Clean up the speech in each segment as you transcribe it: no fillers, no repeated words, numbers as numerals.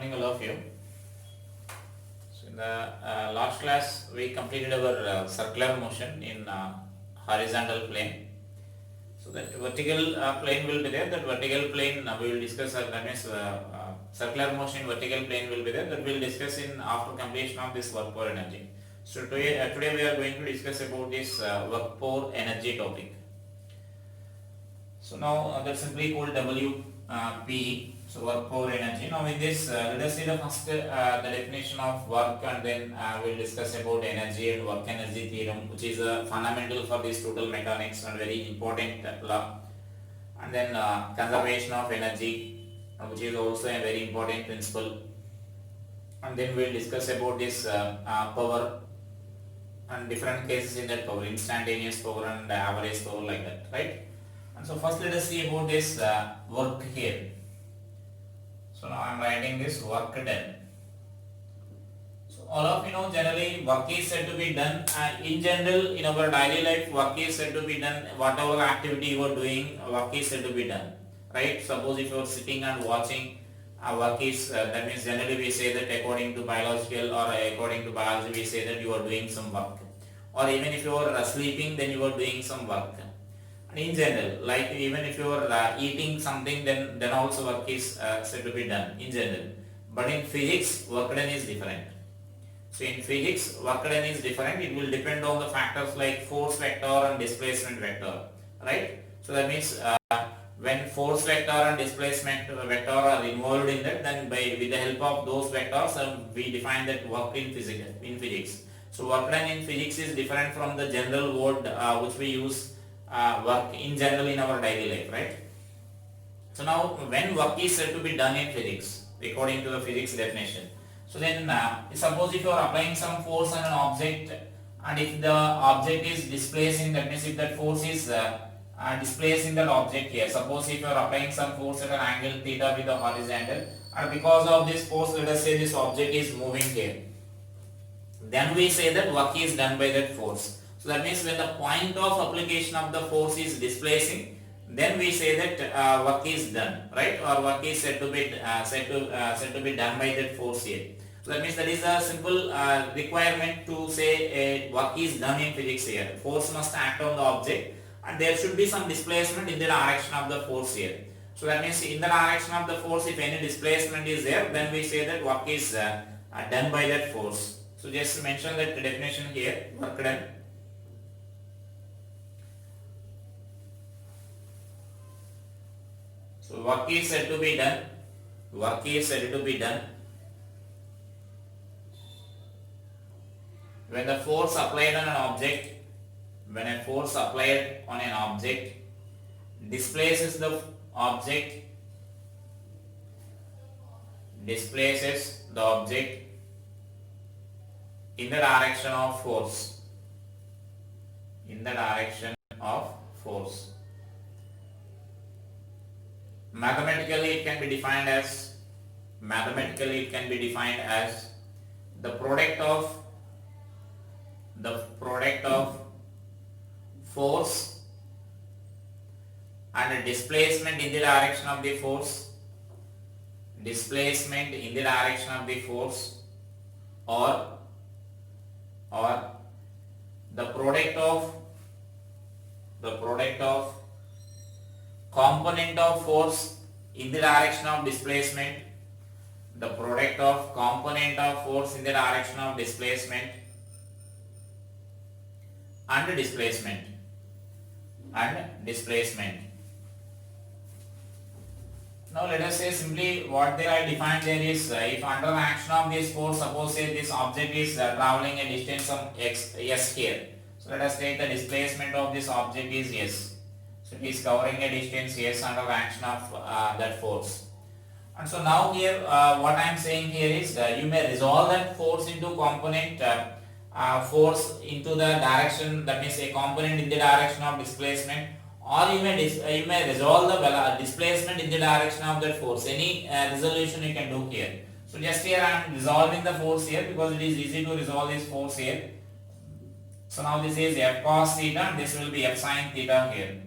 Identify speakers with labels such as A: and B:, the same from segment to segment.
A: morning all of you. So in the last class we completed our circular motion in horizontal plane. So that vertical plane will be there. That vertical plane we will discuss. That means circular motion in vertical plane will be there. That we will discuss in after completion of this work per energy. So today we are going to discuss about this work per energy topic. So now that's simply called WP. So work per energy. Now in this, let us see the first the definition of work, and then we'll discuss about energy and work energy theorem, which is fundamental for this total mechanics and very important law. And then conservation of energy, which is also a very important principle. And then we'll discuss about this power and different cases in that power, instantaneous power and average power, like that, right? And so first let us see about this work here. So now I am writing this work done. So all of you know generally work is said to be done. In general, in our daily life, work is said to be done. Whatever activity you are doing, work is said to be done, right? Suppose if you are sitting and watching, work is that means generally we say that according to biological or according to biology we say that you are doing some work. Or even if you are sleeping, then you are doing some work. In general, like even if you are eating something, then also work is said to be done in general. But in physics, work done is different. So in physics, work done is different. It will depend on the factors like force vector and displacement vector, right? So that means when force vector and displacement vector are involved in that, then with the help of those vectors, we define that work in physics. So work done in physics is different from the general word which we use. Work in general in our daily life, right? So now when work is said to be done in physics according to the physics definition, so then suppose if you are applying some force on an object, and if the object is displacing, that means if that force is displacing that object here, suppose if you are applying some force at an angle theta with the horizontal, and because of this force, let us say this object is moving here, then we say that work is done by that force. So that means when the point of application of the force is displacing, then we say that work is done, right? Or work is said to be done by that force here. So that means that is a simple requirement to say work is done in physics here. Force must act on the object, and there should be some displacement in the direction of the force here. So that means in the direction of the force, if any displacement is there, then we say that work is done by that force. So just mention that definition here, work done. So work is said to be done. Work is said to be done when the force applied on an object, when a force applied on an object displaces the object, in the direction of force. In the direction of force. Mathematically it can be defined as the product of force and displacement in the direction of the force, or the product of component of force in the direction of displacement, the product of component of force in the direction of displacement and displacement. Now let us say simply what they are defined there is if under the action of this force, suppose say this object is traveling a distance of s here. So let us take the displacement of this object is s. So it is covering a distance s under the action of that force. And so now here what I am saying here is you may resolve that force into component force into the direction, that means a component in the direction of displacement, or you may resolve the displacement in the direction of that force. Any resolution you can do here. So just here I am resolving the force here because it is easy to resolve this force here. So now this is f cos theta and this will be f sin theta here.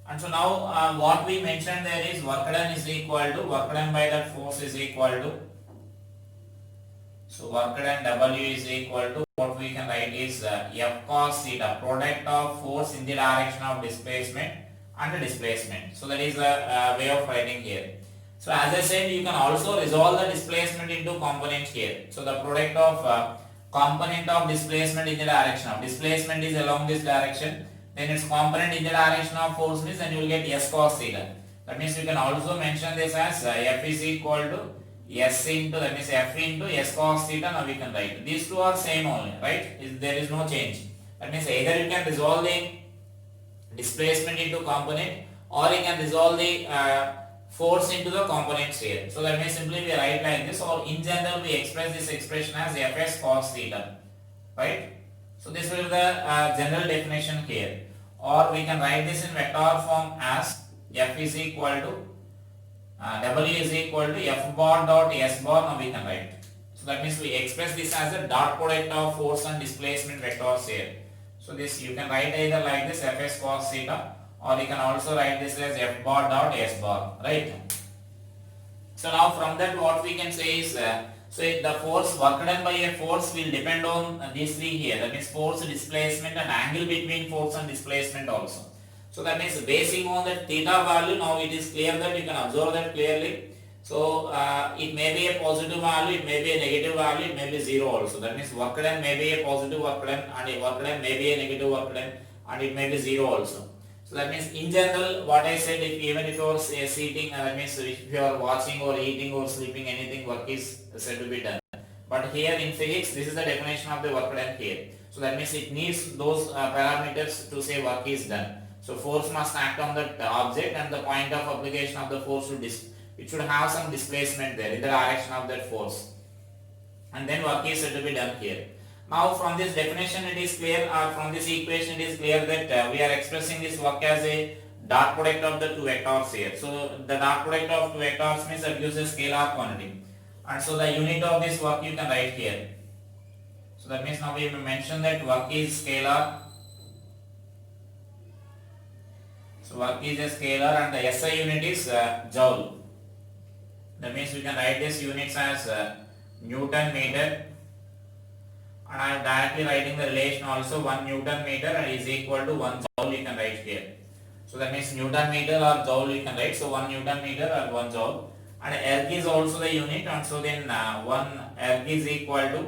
A: And so now what we mentioned there is work done is equal to work done by that force is equal to, so work done W is equal to, what we can write is F cos theta, product of force in the direction of displacement and displacement. So that is the way of writing here. So as I said, you can also resolve the displacement into components here. So the product of component of displacement in the direction of displacement is along this direction, then its component in the direction of force means, then you will get S cos theta. That means you can also mention this as F is equal to S into, that means F into S cos theta. Now we can write these two are same only, right? There is no change. That means either you can resolve the displacement into component, or you can resolve the force into the components here. So that means simply we write like this, or in general we express this expression as Fs cos theta, right? So this will be the general definition here, or we can write this in vector form as F is equal to W is equal to F bar dot S bar. Now we can write. So that means we express this as a dot product of force and displacement vectors here. So this you can write either like this Fs cos theta, or you can also write this as F bar dot S bar, right? So now from that what we can say is, so the force work done by a force will depend on these three here, that means force, displacement and angle between force and displacement also. So that means basing on the theta value, now it is clear that you can observe that clearly. So it may be a positive value, it may be a negative value, it may be zero also. That means work done may be a positive work done, and a work done may be a negative work done, and it may be zero also. So that means in general what I said, if even if you are sitting, that means if you are watching or eating or sleeping, anything work is said to be done. But here in physics this is the definition of the work done here. So that means it needs those parameters to say work is done. So force must act on the object, and the point of application of the force it should have some displacement there in the direction of that force, and then work is said to be done here. Now from this definition it is clear, from this equation it is clear that we are expressing this work as a dot product of the two vectors here. So the dot product of two vectors means that gives a scalar quantity, and so the unit of this work you can write here. So that means now we mention that work is scalar. So work is a scalar, and the SI unit is joule. That means we can write this units as Newton meter, and I am directly writing the relation also, 1 Newton meter and is equal to 1 joule you can write here. So that means Newton meter or joule you can write, so 1 Newton meter or 1 joule, and erg is also the unit, and so then 1 erg is equal to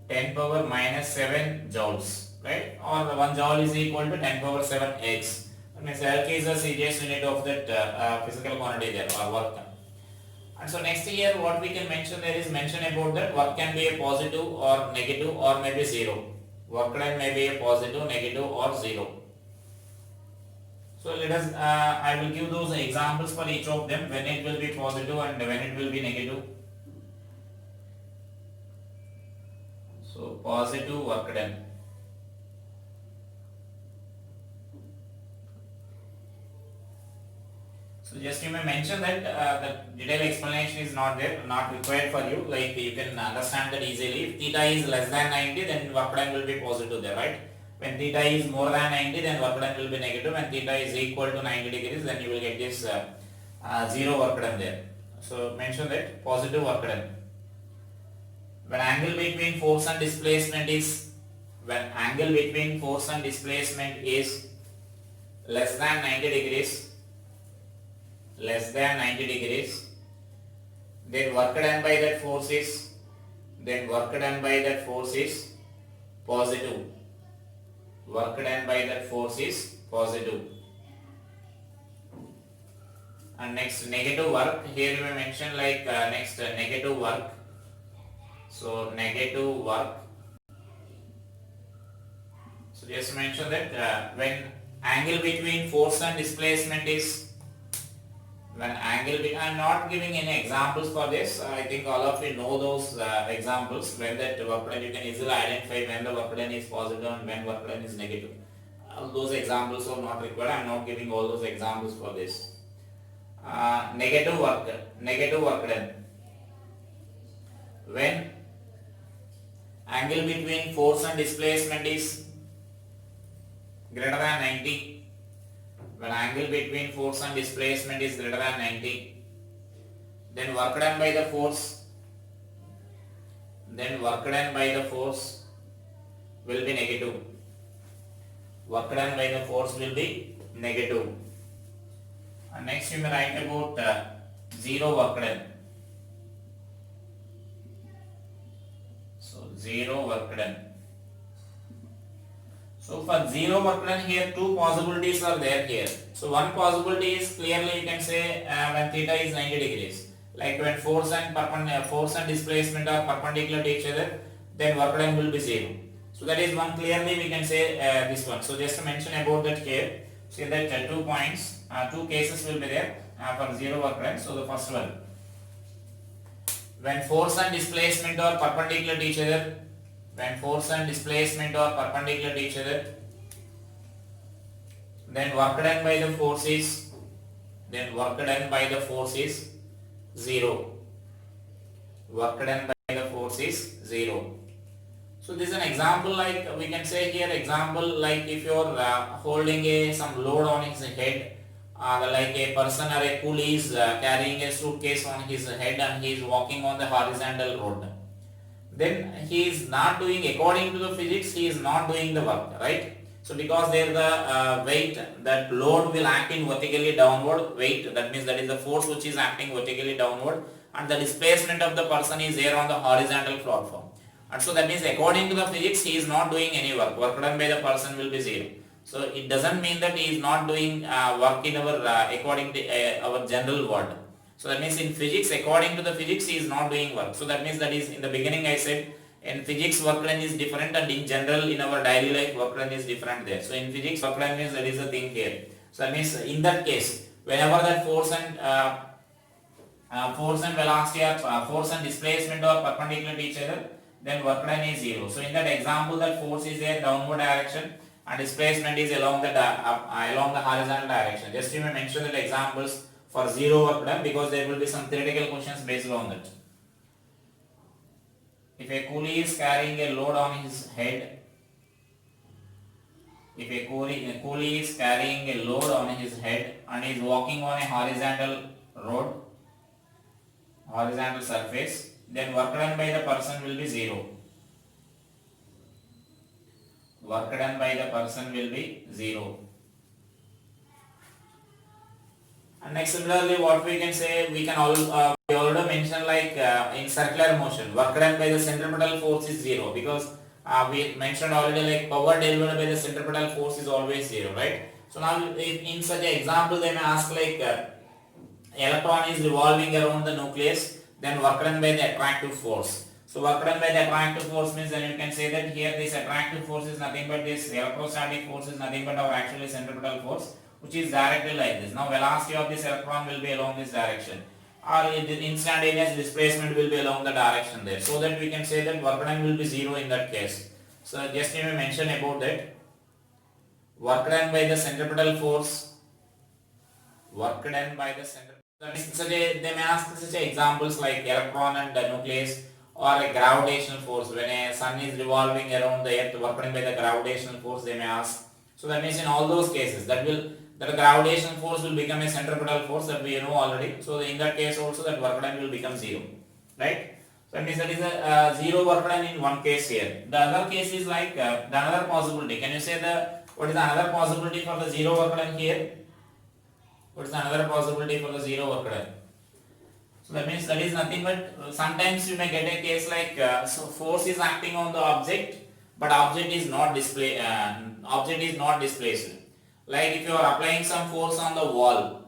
A: 10 power minus 7 joules, right? Or 1 joule is equal to 10 power 7 x. That means erg is the serious unit of that physical quantity there, or work. And so next here what we can mention there is mention about that work can be a positive or negative or maybe zero. Work done may be a positive, negative or zero. So let us, I will give those examples for each of them, when it will be positive and when it will be negative. So positive work done. So just you may mention that the detailed explanation is not there, not required for you. Like you can understand that easily. If theta is less than 90, then work done will be positive there, right? When theta is more than 90, then work done will be negative. When theta is equal to 90 degrees, then you will get this zero work done there. So mention that positive work done. When angle between force and displacement is less than 90 degrees. Then work done by that force is positive. Work done by that force is positive. And next negative work, here you may mention like next negative work. So negative work. So just mention that when angle between force and displacement is, I am not giving any examples for this. I think all of you know those examples. When that work done, you can easily identify when the work done is positive and when work done is negative. Those examples are not required. I am not giving all those examples for this. Negative work done. When angle between force and displacement is greater than 90, when angle between force and displacement is greater than 90, then work done by the force will be negative. Work done by the force will be negative. And next you may write about zero work done. So zero work done. So for zero work done here, two possibilities are there here. So one possibility is clearly you can say when theta is 90 degrees. Like when force and displacement are perpendicular to each other, then work done will be zero. So that is one clearly we can say this one. So just to mention about that here, see that 2 points, 2 cases will be there for zero work done. So the first one, when force and displacement are perpendicular to each other, then work done by the force is zero. Work done by the force is zero. So this is an example, like we can say here example, like if you are holding some load on his head, like a person or a coolie is carrying a suitcase on his head and he is walking on the horizontal road, then he is not doing, according to the physics, he is not doing the work, right? So because there the weight, that load will act in vertically downward weight, that means that is the force which is acting vertically downward, and the displacement of the person is there on the horizontal platform. And so that means according to the physics, he is not doing any work. Work done by the person will be zero. So it doesn't mean that he is not doing work in our according to our general world. So that means in physics, according to the physics, he is not doing work. So that means that is in the beginning I said in physics work done is different, and in general in our daily life work done is different there. So in physics work done means that is the thing here. So that means in that case, whenever that force and velocity or force and displacement are perpendicular to each other, then work done is zero. So in that example, that force is there downward direction and displacement is along the horizontal direction. Just you may mention that examples for zero work done, because there will be some theoretical questions based on that. If a coolie is carrying a load on his head, and is walking on a horizontal surface, then work done by the person will be zero. And next, similarly, what we can say, we already mentioned like in circular motion, work done by the centripetal force is zero, because we mentioned already like power delivered by the centripetal force is always zero, right? So now in such an example, they may ask like electron is revolving around the nucleus, then work done by the attractive force. So work done by the attractive force means then you can say that here this attractive force is nothing but this electrostatic force is nothing but our actually centripetal force, which is directly like this. Now velocity of this electron will be along this direction, or the instantaneous displacement will be along the direction there. So that we can say that work done will be zero in that case. So just let me mention about that. Work done by the centripetal force. They may ask such examples like electron and the nucleus, or a gravitational force. When a sun is revolving around the earth, work done by the gravitational force, they may ask. So that means in all those cases, that gravitational force will become a centripetal force, that we know already. So in that case also, that work done will become zero, right? So that means that is a zero work done in one case here. The other case is like the another possibility. Can you say what is the another possibility for the zero work done here? What is the another possibility for the zero work done? So that means that is nothing but sometimes you may get a case like so force is acting on the object, but object is not displaced. Like if you are applying some force on the wall,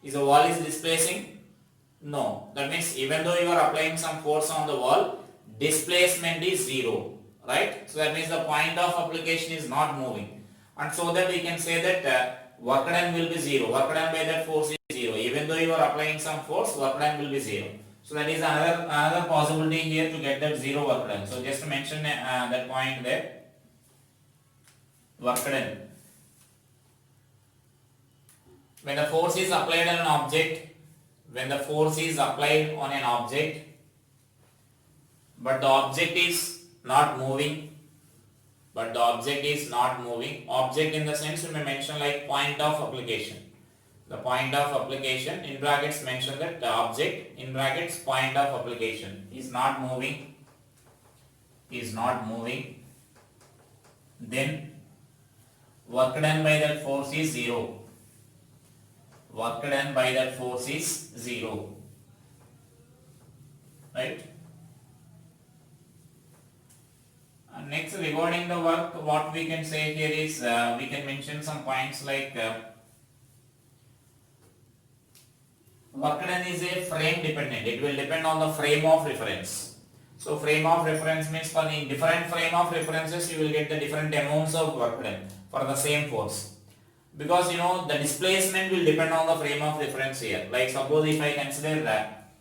A: is the wall is displacing? No. That means even though you are applying some force on the wall, displacement is zero, right? So that means the point of application is not moving, and so that we can say that work done will be zero. Work done by that force is zero. Even though you are applying some force, work done will be zero. So that is another possibility here to get that zero work done. So just to mention that point there. Work done. When the force is applied on an object, but the object is not moving, but the object is not moving. Object in the sense we may mention like point of application. The point of application in brackets mention that the object in brackets point of application is not moving, then work done by that force is 0. Work done by that force is 0. Right? Next, regarding the work, what we can say here is we can mention some points like work done is a frame dependent. It will depend on the frame of reference. So frame of reference means for the different frame of references you will get the different amounts of work done for the same force. Because the displacement will depend on the frame of reference here. Like suppose if I consider that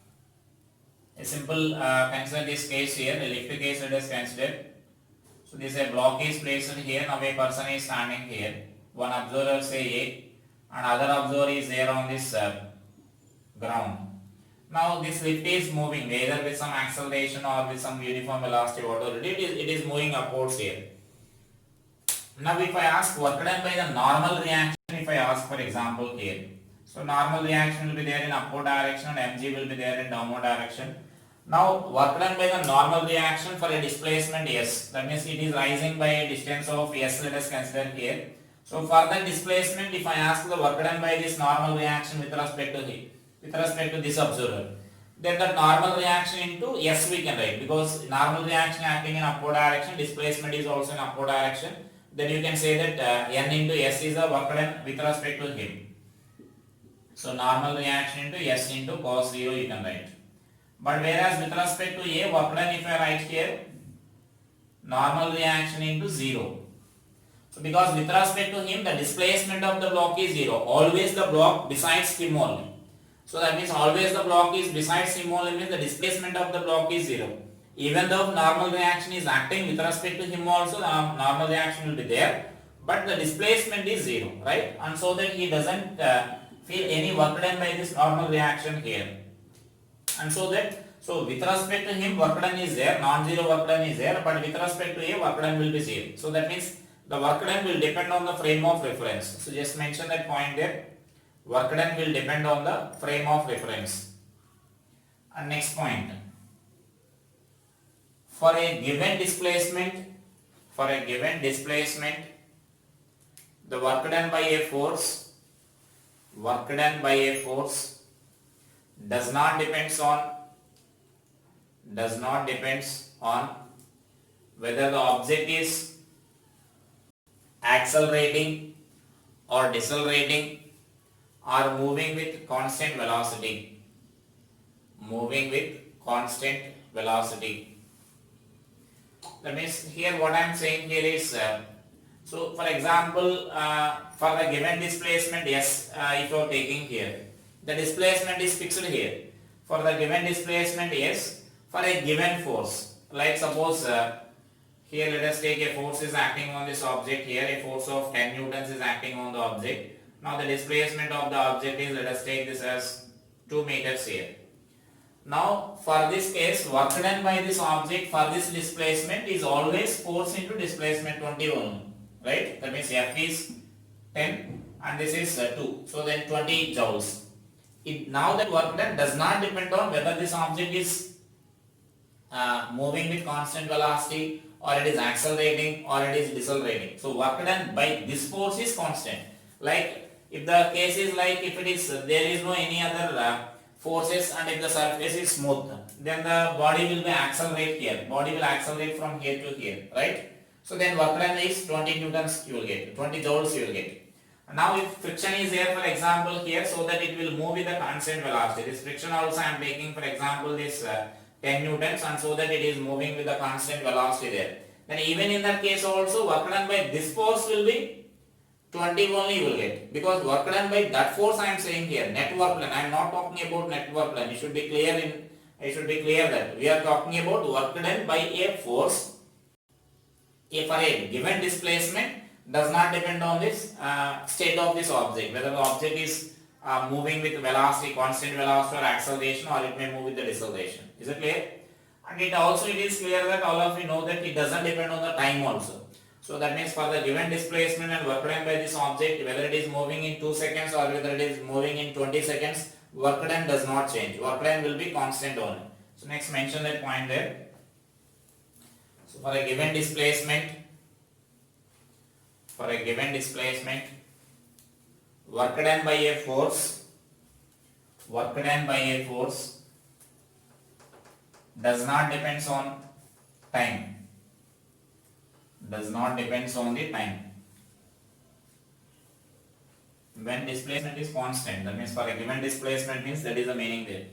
A: a simple consider this case here, a lift case let us consider. So this a block is placed here, now a person is standing here, one observer say A and other observer is there on this ground. Now this lift is moving either with some acceleration or with some uniform velocity, whatever it is moving upwards here. Now if I ask work done by the normal reaction, if I ask for example here, so normal reaction will be there in upward direction and mg will be there in downward direction. Now work done by the normal reaction for a displacement S, that means it is rising by a distance of S, let us consider here. So for the displacement, if I ask the work done by this normal reaction with respect to this observer, then the normal reaction into S we can write, because normal reaction acting in upward direction, displacement is also in upward direction. Then you can say that N into S is the work done with respect to him. So normal reaction into S into cos 0 you can write. But whereas with respect to A, work done if I write here, normal reaction into 0. So because with respect to him, the displacement of the block is 0. Always the block besides him only. So that means always the block is besides him only means the displacement of the block is 0. Even though normal reaction is acting with respect to him also, the normal reaction will be there, but the displacement is 0, right? And so that he doesn't feel any work done by this normal reaction here. And so with respect to him work done is there, non-zero work done is there, but with respect to A work done will be 0. So that means the work done will depend on the frame of reference. So just mention that point there. Work done will depend on the frame of reference. And next point. For a given displacement, the work done by a force does not depends on whether the object is accelerating or decelerating or moving with constant velocity. That means here what I am saying here is, so for example, for the given displacement S, if you are taking here, the displacement is fixed here. For the given displacement S, for a given force, like suppose here let us take a force is acting on this object here, a force of 10 newtons is acting on the object. Now the displacement of the object is, let us take this as 2 meters here. Now for this case, work done by this object for this displacement is always force into displacement 20 only, right? That means F is 10 and this is 2, so then 20 joules. Now that work done does not depend on whether this object is moving with constant velocity or it is accelerating or it is decelerating. So work done by this force is constant. Like if the case is like if it is there is no any other forces and if the surface is smooth, then the body will be accelerate here. Body will accelerate from here to here, right? So then work done is 20 newtons you will get, 20 joules you will get. Now if friction is there for example here, so that it will move with a constant velocity. This friction also I am taking for example this 10 newtons and so that it is moving with a constant velocity there. Then even in that case also work done by this force will be 20 only you will get, because work done by that force I am saying here, net work done. I am not talking about net work done. You should be clear that we are talking about work done by a force. If for a given displacement does not depend on this state of this object, whether the object is moving with velocity, constant velocity or acceleration, or it may move with the deceleration. Is it clear? And it is clear that all of you know that it doesn't depend on the time also. So that means for the given displacement and work done by this object, whether it is moving in 2 seconds or whether it is moving in 20 seconds, work done does not change. Work done will be constant only. So next mention that point there. So for a given displacement, work done by a force does not depends on time. Does not depends on the time. When displacement is constant, that means for a given displacement means that is the meaning there,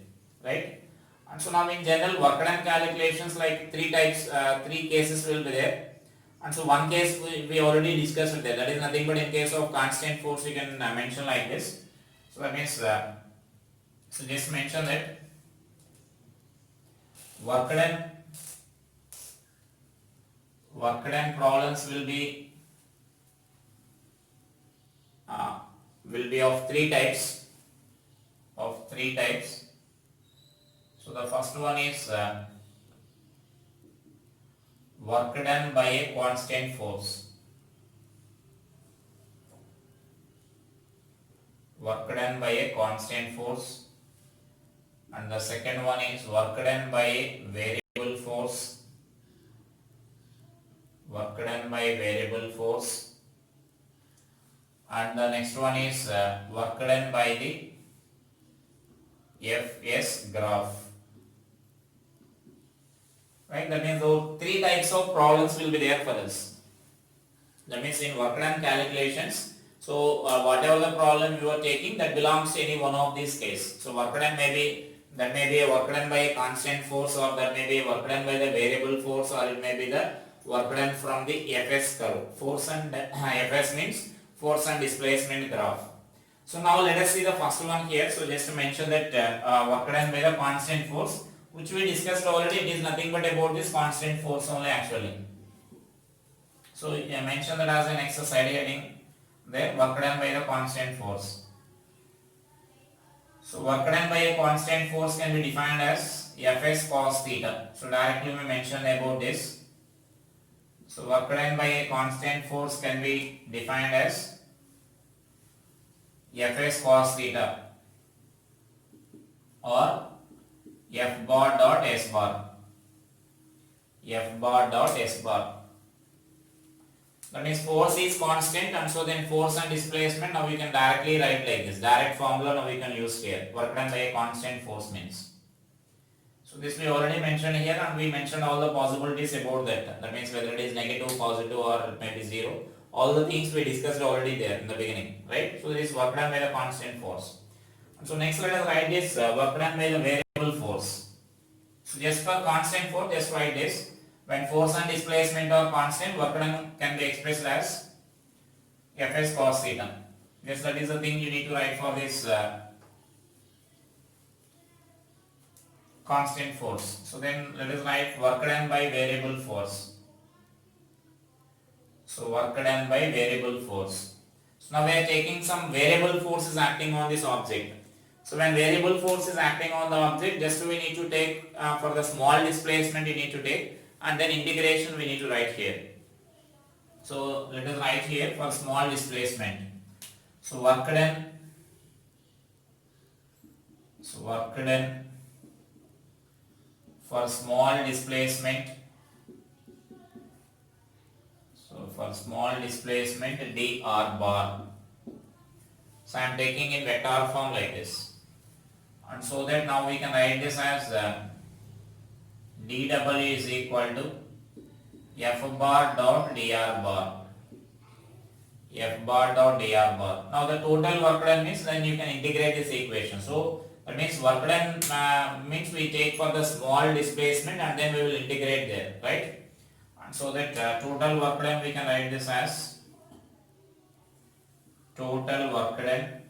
A: right? And so now in general work done calculations, like three cases will be there. And so one case we already discussed there, that is nothing but in case of constant force we can mention like this. So that means so just mention that work done problems will be of three types. So the first one is work done by a constant force. And the second one is work done by a variable force. And the next one is work done by the Fs graph. Right? That means those three types of problems will be there for us. That means in work done calculations, so whatever the problem you are taking, that belongs to any one of these cases. So work done may be a work done by a constant force, or that may be a work done by the variable force, or it may be the work done from the Fs curve. Force and Fs means force and displacement graph. So now let us see the first one here. So just to mention that work done by the constant force, which we discussed already, it is nothing but about this constant force only actually. So I mentioned that as an exercise heading there, work done by the constant force. So work done by a constant force can be defined as Fs cos theta. So directly we mentioned about this. So work done by a constant force can be defined as Fs cos theta or F bar dot S bar. That means force is constant, and so then force and displacement, now we can directly write like this. Direct formula now we can use here. Work done by a constant force means. So this we already mentioned here, and we mentioned all the possibilities about that. That means whether it is negative, positive, or maybe zero. All the things we discussed already there in the beginning, right? So this is work done by the constant force. And so next let us write this work done by the variable force. So just for constant force, just write this. When force and displacement are constant, work done can be expressed as Fs cos theta. Yes, that is the thing you need to write for this constant force. So then let us write work done by variable force. So work done by variable force. So now we are taking some variable forces acting on this object. So when variable force is acting on the object, just we need to take for the small displacement you need to take, and then integration we need to write here. So let us write here for small displacement. So work done for small displacement. So for small displacement dr bar. So I am taking in vector form like this, and so that now we can write this as dw is equal to f bar dot dr bar. Now the total work done means then you can integrate this equation. So that means work done means we take for the small displacement and then we will integrate there, right? And so that total work done we can write this as total work done.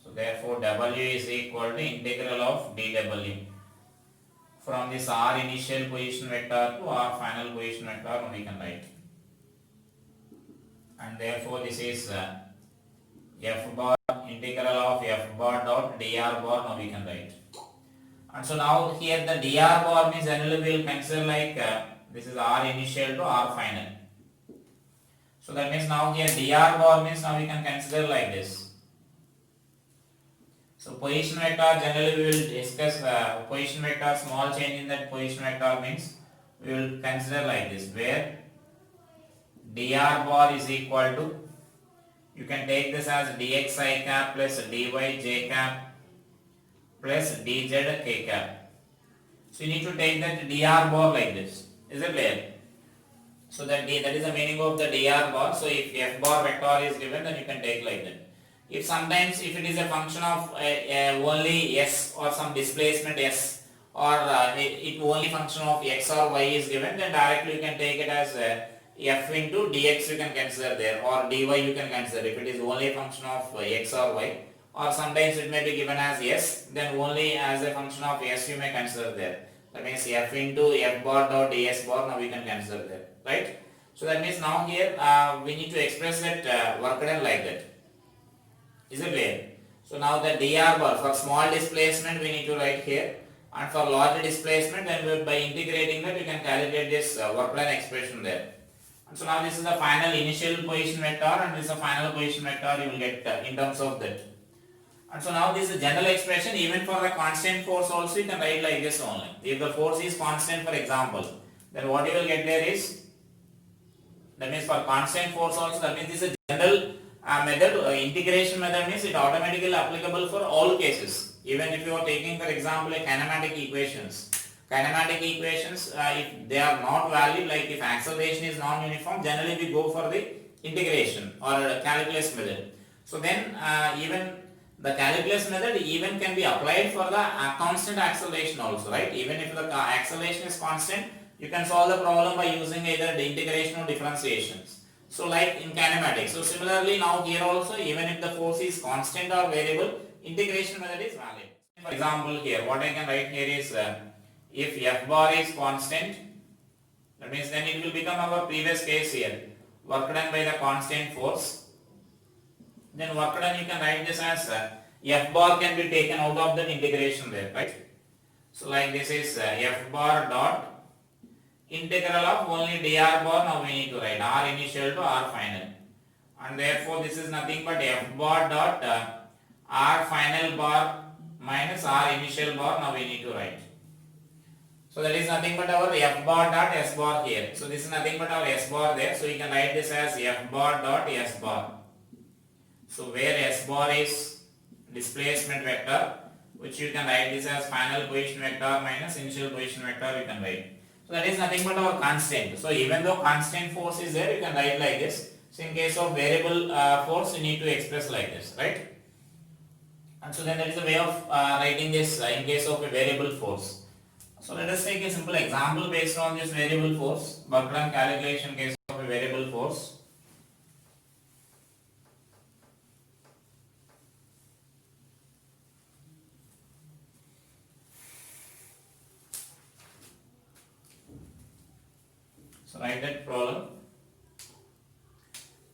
A: So therefore W is equal to integral of dW from this R initial position vector to R final position vector we can write. And therefore this is F bar integral of F bar dot dr bar now we can write. And so now here the dr bar means generally we will consider like This is R initial to R final. So that means now here dr bar means now we can consider like this. So position vector, generally we will discuss position vector, small change in that position vector means we will consider like this, where dr bar is equal to, you can take this as dx I cap plus dy j cap plus dz k cap. So you need to take that dr bar like this. Is it clear? So that is the meaning of the dr bar. So if f bar vector is given, then you can take like that. If sometimes if it is a function of only s or some displacement s, or it only function of x or y is given, then directly you can take it as f into dx you can consider there, or dy you can consider if it is only a function of x or y, or sometimes it may be given as s, then only as a function of s you may consider there. That means f into f bar dot ds bar now we can consider there, right? So that means now here we need to express that work done like that. Is it clear? So now the dr bar for small displacement we need to write here, and for large displacement then by integrating that we can calculate this work done expression there. And so now this is the final initial position vector, and this is the final position vector you will get in terms of that. And so now this is general expression. Even for the constant force also you can write like this only. If the force is constant, for example, then what you will get there is, that means for constant force also, that means this is a general method. Integration method means it automatically applicable for all cases. Even if you are taking, for example, a kinematic equations. Kinematic equations, if they are not valid, like if acceleration is non-uniform, generally we go for the integration or calculus method. So then even the calculus method even can be applied for the constant acceleration also, right? Even if the acceleration is constant, you can solve the problem by using either the integration or differentiations. So like in kinematics. So similarly now here also, even if the force is constant or variable, integration method is valid. For example here, what I can write here is if f bar is constant, that means then it will become our previous case here, work done by the constant force. Then work done you can write this as f bar can be taken out of the integration there, right? So like this is f bar dot integral of only dr bar, now we need to write r initial to r final, and therefore this is nothing but f bar dot r final bar minus r initial bar, now we need to write. So that is nothing but our f bar dot s bar here. So this is nothing but our s bar there. So you can write this as f bar dot s bar. So where s bar is displacement vector, which you can write this as final position vector minus initial position vector you can write. So that is nothing but our constant. So even though constant force is there, you can write like this. So in case of variable force, you need to express like this, right? And so then there is a way of writing this in case of a variable force. So let us take a simple example based on this variable force, work done calculation case of a variable force. So write that problem.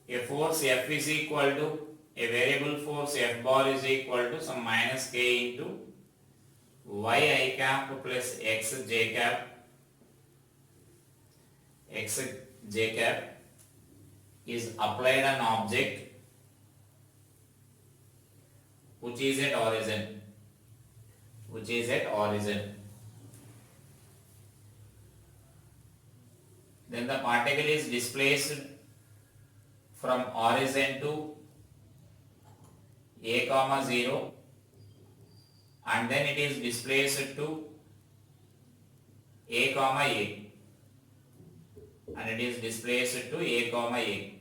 A: A force F is equal to a variable force F bar is equal to some minus k into y I cap plus x j cap is applied on object which is at origin. Then the particle is displaced from origin to a comma 0, and then it is displaced to a comma a, and it is displaced to a comma a.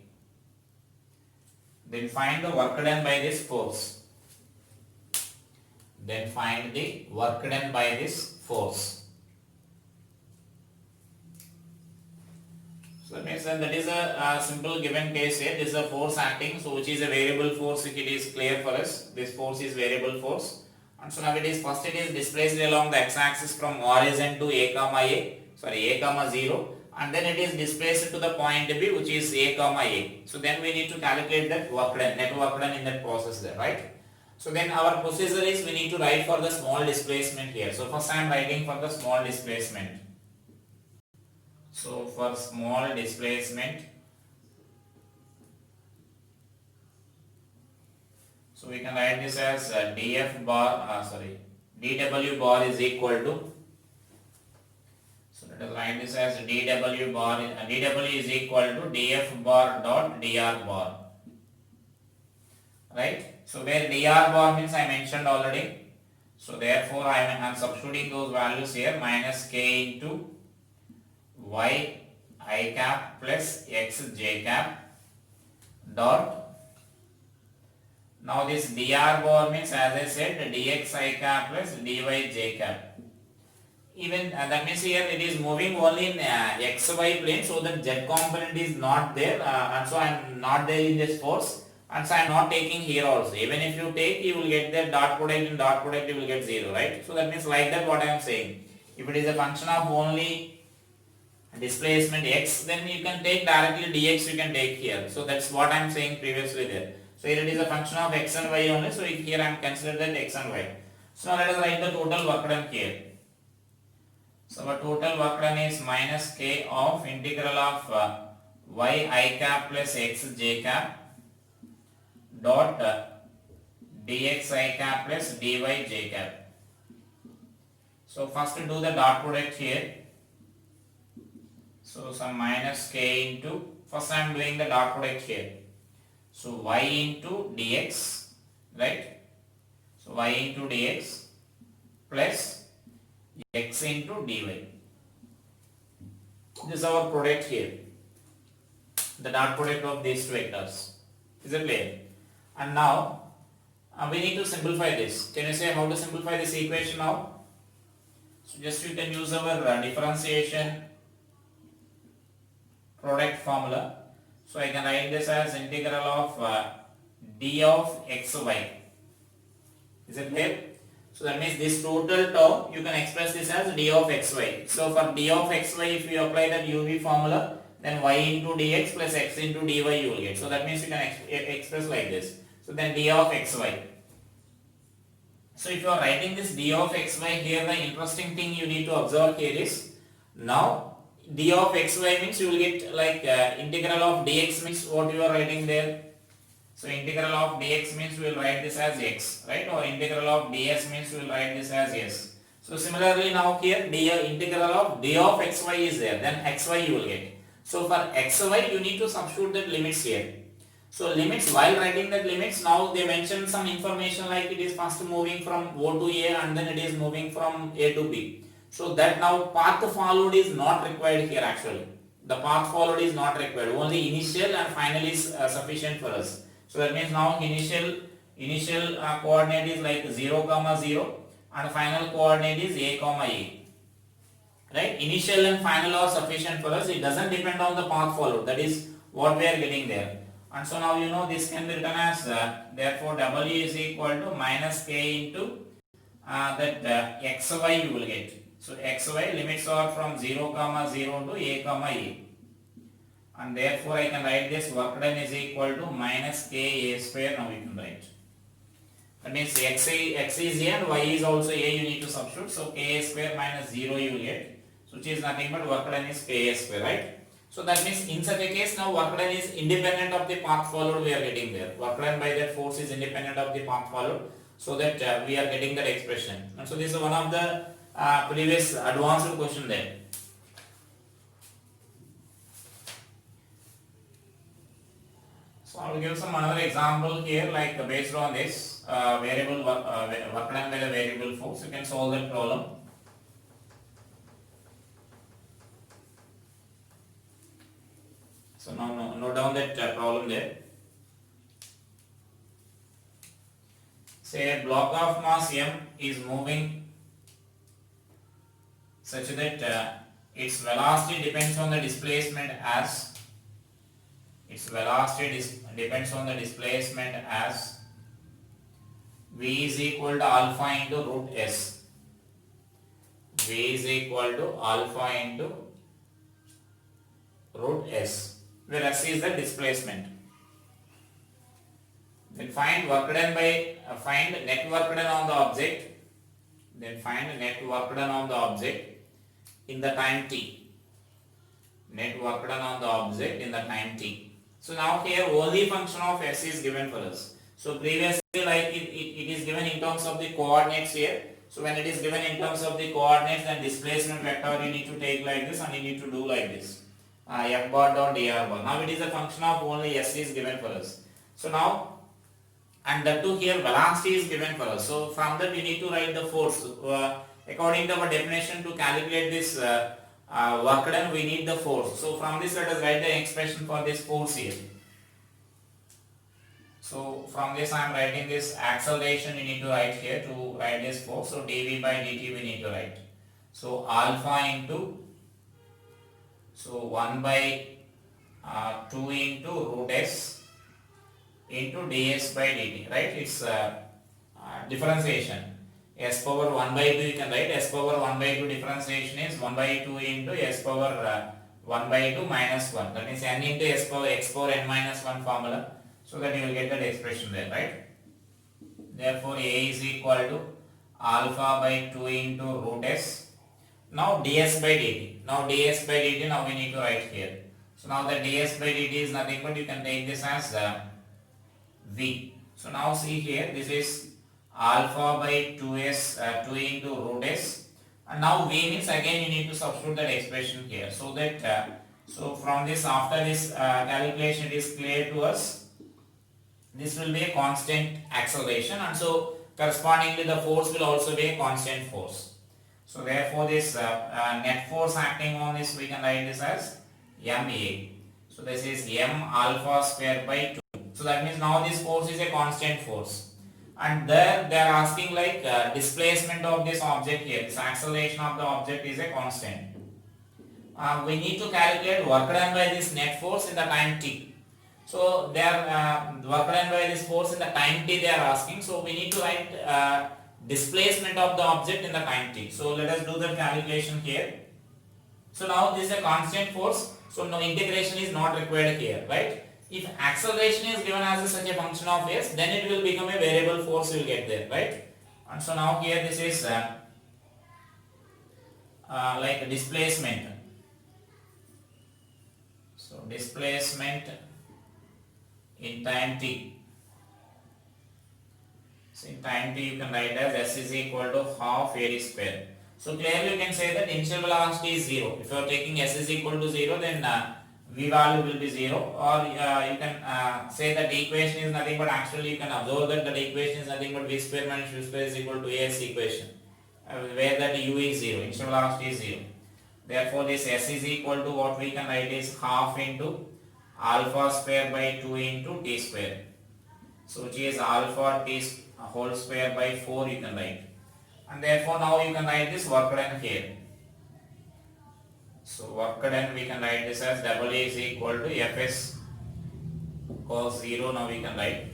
A: Then find the work done by this force. So that means that is a simple given case here. This is a force acting, so which is a variable force. If it is clear for us, this force is variable force. And so now it is first it is displaced along the x-axis from origin to a comma 0, and then it is displaced to the point B, which is a comma a. So then we need to calculate that work done, net work done in that process there, right? So then our procedure is we need to write for the small displacement here. So first I am writing for the small displacement. So for small displacement, so we can write this as dw bar is equal to, so let us write this as dw bar, dw is equal to df bar dot dr bar, right? So where dr bar means I mentioned already, so therefore I am substituting those values here, minus k into y I cap plus x j cap dot, now this dr bar means, as I said, dx I cap plus dy j cap. Even that means here it is moving only in xy plane, so that z component is not there, and so I am not there in this force, and so I am not taking here also. Even if you take, you will get the dot product, and dot product you will get 0, right? So that means like that what I am saying. If it is a function of only displacement x, then you can take directly dx, you can take here. So that's what I am saying previously there. So here it is a function of x and y only, so here I am considered that x and y. So now let us write the total work done here. So our total work done is minus k of integral of y I cap plus x j cap dot dx I cap plus dy j cap. So first do the dot product here. So some minus k into, first I am doing the dot product here. So y into dx, right? So y into dx plus x into dy. This is our product here, the dot product of these two vectors. Is it clear? And now we need to simplify this. Can you say how to simplify this equation now? So just you can use our differentiation product formula. So I can write this as integral of d of xy. Is it clear? So that means this total term you can express this as d of xy. So for d of xy, if you apply that uv formula, then y into dx plus x into dy you will get. So that means you can express like this. So then d of xy. So if you are writing this d of xy here, the interesting thing you need to observe here is, now d of xy means you will get like integral of dx means what you are writing there. So integral of dx means we will write this as x, right? Or integral of ds means we will write this as s. So similarly now here integral of d of xy is there, then xy you will get. So for xy you need to substitute the limits here. So limits, while writing that limits, now they mention some information like it is first moving from O to A and then it is moving from A to B. So that now path followed is not required here actually. The path followed is not required. Only initial and final is sufficient for us. So that means now initial coordinate is like 0, 0 and final coordinate is A, A. Right? Initial and final are sufficient for us. It doesn't depend on the path followed. That is what we are getting there. And so now you know this can be written as therefore W is equal to minus K into that xy you will get. So xy limits are from 0, 0 to A, and therefore I can write this work done is equal to minus K A square. Now we can write. That means x is A and y is also A, you need to substitute. So K A square minus 0 you will get, which is nothing but work done is K A square, right? So that means in such a case now work done is independent of the path followed we are getting there. Work done by that force is independent of the path followed, so that we are getting that expression. And so this is one of the previous advanced question there. So I will give some another example here, like based on this variable work done by the variable force, you can solve that problem. So now note down that problem there. Say a block of mass m is moving such that its velocity depends on the displacement as v is equal to alpha into root s. V is equal to alpha into root s, where s is the displacement. Then find work done by find net work done on the object. Then find net work done on the object in the time t. net work done on the object in the time t. So now here only function of s is given for us. So previously like it is given in terms of the coordinates here. So when it is given in terms of the coordinates, then displacement vector you need to take like this and you need to do like this. F bar dot dr bar. Now it is a function of only s is given for us. So now, and that too here velocity is given for us. So from that we need to write the force. According to our definition, to calculate this work done, we need the force. So from this let us write the expression for this force here. So from this I am writing this acceleration, we need to write here to write this force. So dv by dt we need to write. So alpha into, so 1 by 2 into root s into ds by dt, right? It's differentiation. S power 1 by 2 you can write. S power 1 by 2 differentiation is 1 by 2 into s power 1 by 2 minus 1. That means n into s power x power n minus 1 formula. So that you will get that expression there, right? Therefore A is equal to alpha by 2 into root s. Now ds by dt. Now ds by dt now we need to write here. So now the ds by dt is nothing but you can take this as v. So now see here, this is alpha by 2s 2 into root s, and now v means again you need to substitute that expression here, so that so from this, after this calculation it is clear to us. This will be a constant acceleration, and so correspondingly the force will also be a constant force. So therefore this net force acting on this, we can write this as ma. So this is m alpha square by 2. So that means now this force is a constant force, and there they are asking like displacement of this object here. This acceleration of the object is a constant. We need to calculate work done by this net force in the time t. So they are work done by this force in the time t they are asking. So we need to write displacement of the object in the time t. So let us do the calculation here. So now this is a constant force, so no integration is not required here, right? If acceleration is given as such a function of s, then it will become a variable force you will get there, right? And so now here this is like displacement. So displacement in time t. So in time t you can write as s is equal to half a square. So clearly you can say that initial velocity is 0. If you are taking s is equal to 0, then v value will be 0, or you can say that the equation is nothing but, actually you can observe that the equation is nothing but v square minus u square is equal to as equation, where that u is 0, initial velocity is 0. Therefore this s is equal to, what we can write is half into alpha square by 2 into t square. So which is alpha t whole square by 4 you can write, and therefore now you can write this work done here. So work done we can write this as W is equal to Fs cos 0, now we can write,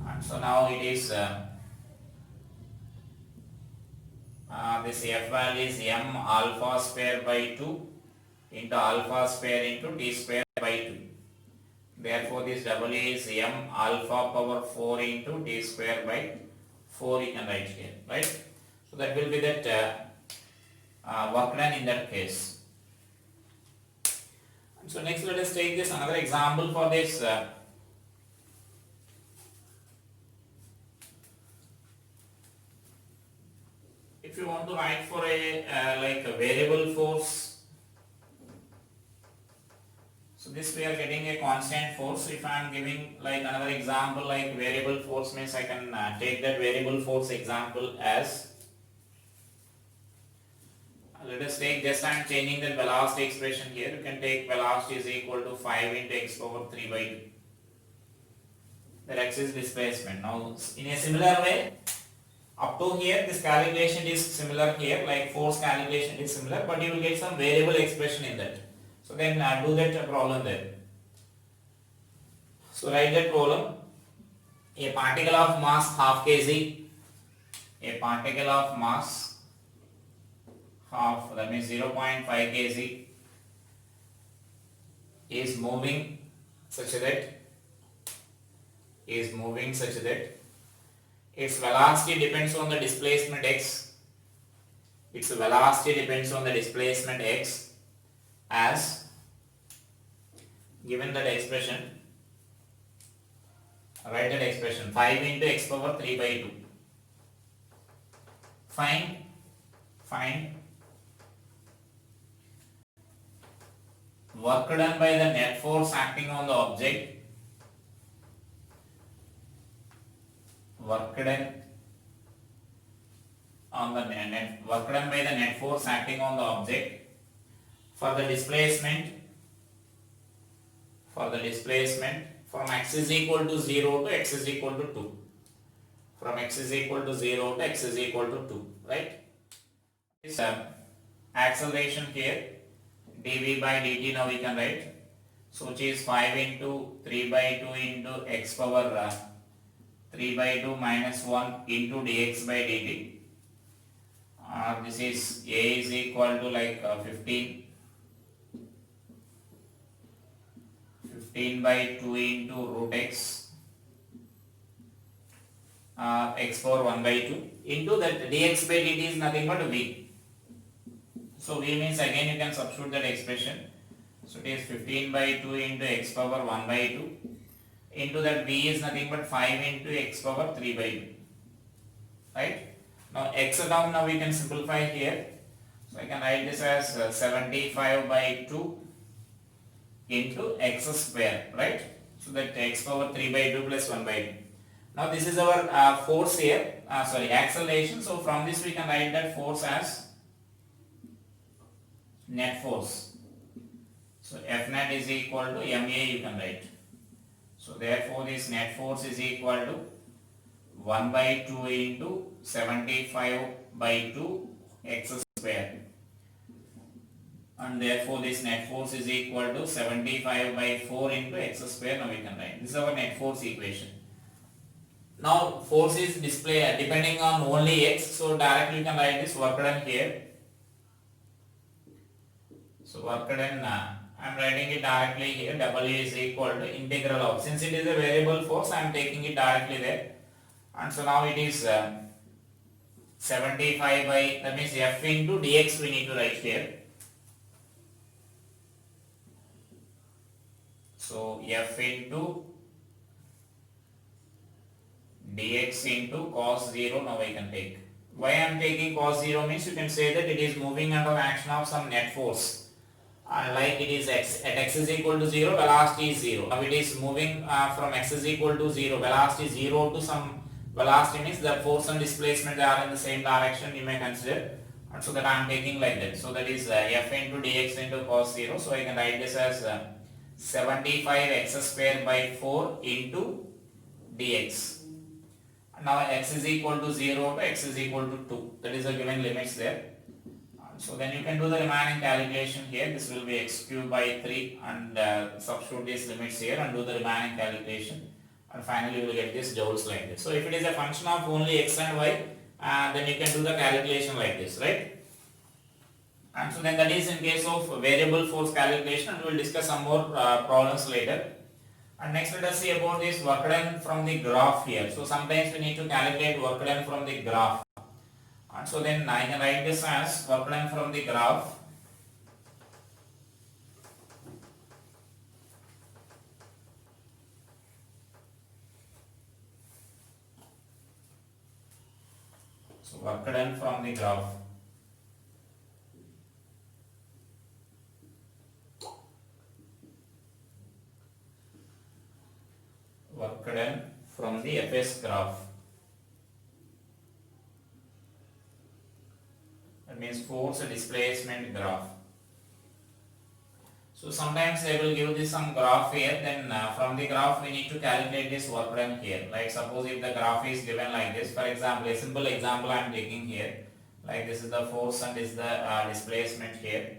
A: and so now it is this F value is m alpha square by 2 into alpha square into t square by 2. Therefore this W is m alpha power 4 into t square by 4 you can write here, right? So that will be that work done in that case. So next let us take this another example for this if you want to write for a like a variable force. So this we are getting a constant force. If I am giving like another example like variable force, means I can take that variable force example as, let us take, just I am changing the velocity expression here. You can take velocity is equal to 5 into x power 3 by 2. The x is displacement. Now in a similar way, up to here this calculation is similar here, like force calculation is similar, but you will get some variable expression in that. So then do that problem there. So write that problem. A particle of mass half kg, a particle of mass half, that means 0.5 kg, is moving such that its velocity depends on the displacement x. Its velocity depends on the displacement x as given that expression, write that expression 5 into x power 3 by 2. Find work done by the net force acting on the object. Work done by the net force acting on the object for the displacement from x is equal to 0 to x is equal to 2. From x is equal to 0 to x is equal to 2, right? This acceleration here, dv by dt, now we can write. So which is 5 into 3 by 2 into x power 3 by 2 minus 1 into dx by dt. This is a is equal to like 15 by 2 into root x x power 1 by 2 into that dx by dt is nothing but v. So v means again you can substitute that expression. So it is 15 by 2 into x power 1 by 2 into that v is nothing but 5 into x power 3 by 2. Right? Now x down, now we can simplify here. So I can write this as 75 by 2 into x square, right? So that x power 3 by 2 plus 1 by 2. Now this is our force here, acceleration. So from this we can write that force as net force. So F net is equal to ma, you can write. So therefore this net force is equal to 1 by 2 into 75 by 2 x square. And therefore this net force is equal to 75 by 4 into x square. Now we can write. This is our net force equation. Now force is displayed depending on only x. So directly you can write this work done here. So work done, I am writing it directly here. W is equal to integral of, since it is a variable force, I am taking it directly there. And so now it is 75 by, that means F into dx we need to write here. So F into dx into cos 0, now I can take. Why I am taking cos 0 means you can say that it is moving under action of some net force. Like it is x, at x is equal to 0, velocity is 0. Now it is moving from x is equal to 0, velocity 0 to some velocity, means the force and displacement they are in the same direction, you may consider. And so that I am taking like that. So that is f into dx into cos 0. So I can write this as 75 x square by 4 into dx. Now x is equal to 0 to x is equal to 2. That is the given limits there. So then you can do the remaining calculation here. This will be x cube by 3 and substitute these limits here and do the remaining calculation. And finally you will get this joules like this. So if it is a function of only x and y, then you can do the calculation like this, right? And so then that is in case of variable force calculation, and we will discuss some more problems later. And next let us see about this work done from the graph here. So sometimes we need to calculate work done from the graph. And so then I can write this as work done from the graph. So work done from the graph. Work done from the Fs graph. That means force displacement graph. So sometimes they will give this some graph here, then from the graph we need to calculate this work done here. Like suppose if the graph is given like this, for example, a simple example I am taking here, like this is the force and this is the displacement here.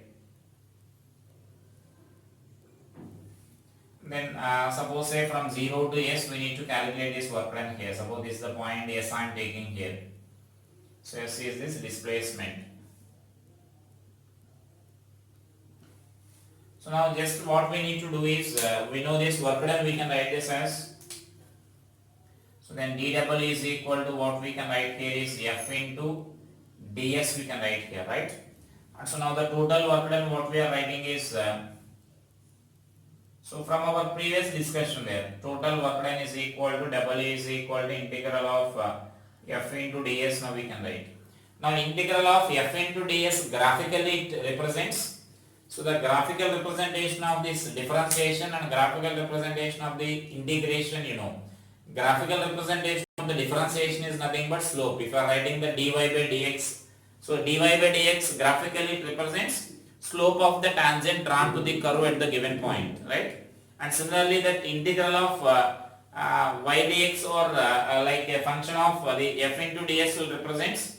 A: Then suppose say from 0 to s we need to calculate this work done here. Suppose this is the point s I am taking here. So s is this displacement. So now just what we need to do is, we know this work done, we can write this as, so then dw is equal to what we can write here is f into ds we can write here, right? And so now the total work done what we are writing is, So from our previous discussion there, total work done is equal to W is equal to integral of F into ds. Now we can write. Now integral of F into ds graphically it represents. So the graphical representation of this differentiation and graphical representation of the integration, graphical representation of the differentiation is nothing but slope. If you are writing the dy by dx, so dy by dx graphically it represents slope of the tangent drawn to the curve at the given point, right? And similarly that integral of y dx or like a function of the f into ds will represents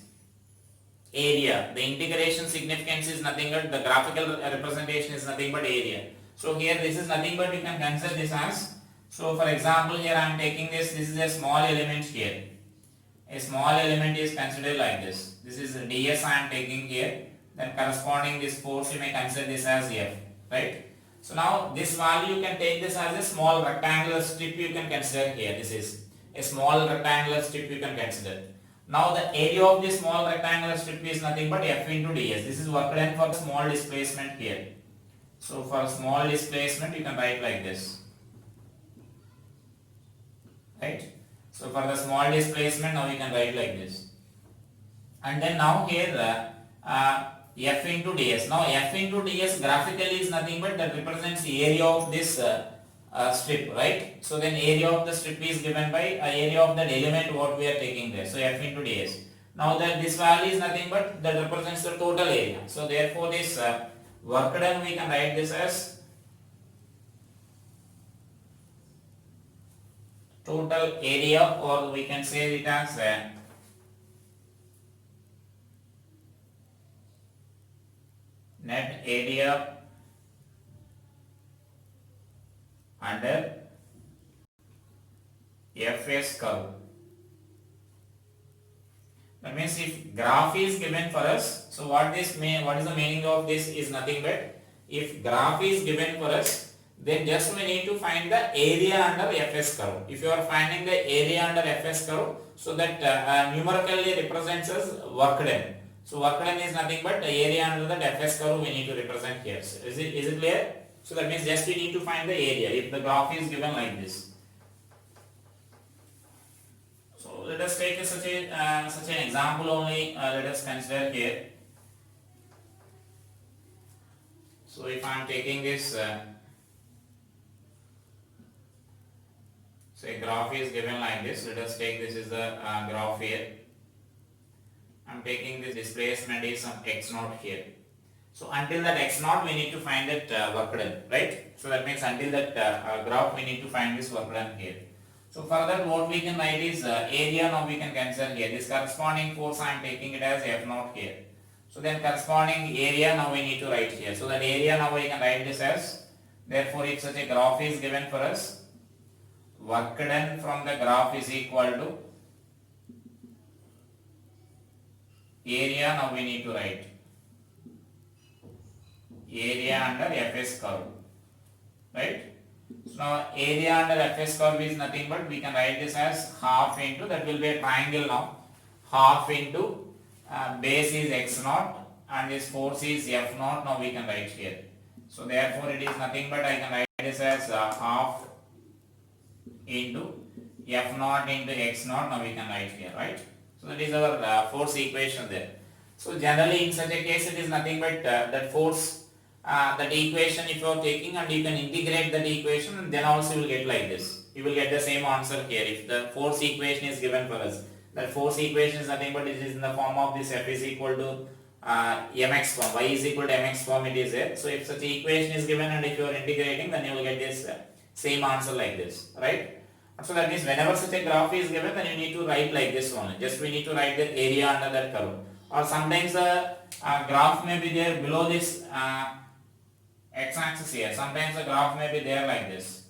A: area. The integration significance is nothing but the graphical representation is nothing but area. So here this is nothing but you can consider this as, so for example here I am taking this is a small element here. A small element is considered like this. This is ds I am taking here. Then corresponding this force you may consider this as F, right? So now this value you can take this as a small rectangular strip you can consider here. This is a small rectangular strip you can consider. Now the area of this small rectangular strip is nothing but F into ds. This is work done for small displacement here. So for small displacement you can write like this, right? So for the small displacement now you can write like this. And then now here F into ds. Now F into ds graphically is nothing but that represents the area of this strip, right? So then area of the strip is given by area of that element what we are taking there. So F into ds. Now that this value is nothing but that represents the total area. So therefore this work done we can write this as total area, or we can say it as net area under Fs curve. That means if graph is given for us, so what is the meaning of this is nothing but if graph is given for us, then just we need to find the area under Fs curve. If you are finding the area under Fs curve, so that numerically represents as work done. So work done is nothing but the area under the Fs curve we need to represent here. So is it clear? So that means just we need to find the area if the graph is given like this. So let us take such an example only. Let us consider here. So if I am taking this, say graph is given like this. Let us take this is the graph here. I am taking this displacement is some x naught here. So until that x naught we need to find that work done, right? So that means until that graph we need to find this work done here. So for that what we can write is area now we can consider here. This corresponding force I am taking it as F naught here. So then corresponding area now we need to write here. So that area now we can write this as, therefore if such a graph is given for us, work done from the graph is equal to area now we need to write. Area under Fs curve, right? So now area under Fs curve is nothing but we can write this as half into, that will be a triangle now, half into base is x naught and this force is F naught now we can write here. So therefore it is nothing but I can write this as half into F naught into x naught now we can write here, right? So that is our force equation there. So generally in such a case it is nothing but that force, that equation if you are taking and you can integrate that equation, and then also you will get like this. You will get the same answer here if the force equation is given for us. That force equation is nothing but it is in the form of this F is equal to mx form, y is equal to mx form it is there. So if such equation is given and if you are integrating, then you will get this same answer like this, right? So that means whenever such a graph is given, then you need to write like this only. Just we need to write the area under that curve. Or sometimes the graph may be there below this x-axis here. Sometimes the graph may be there like this.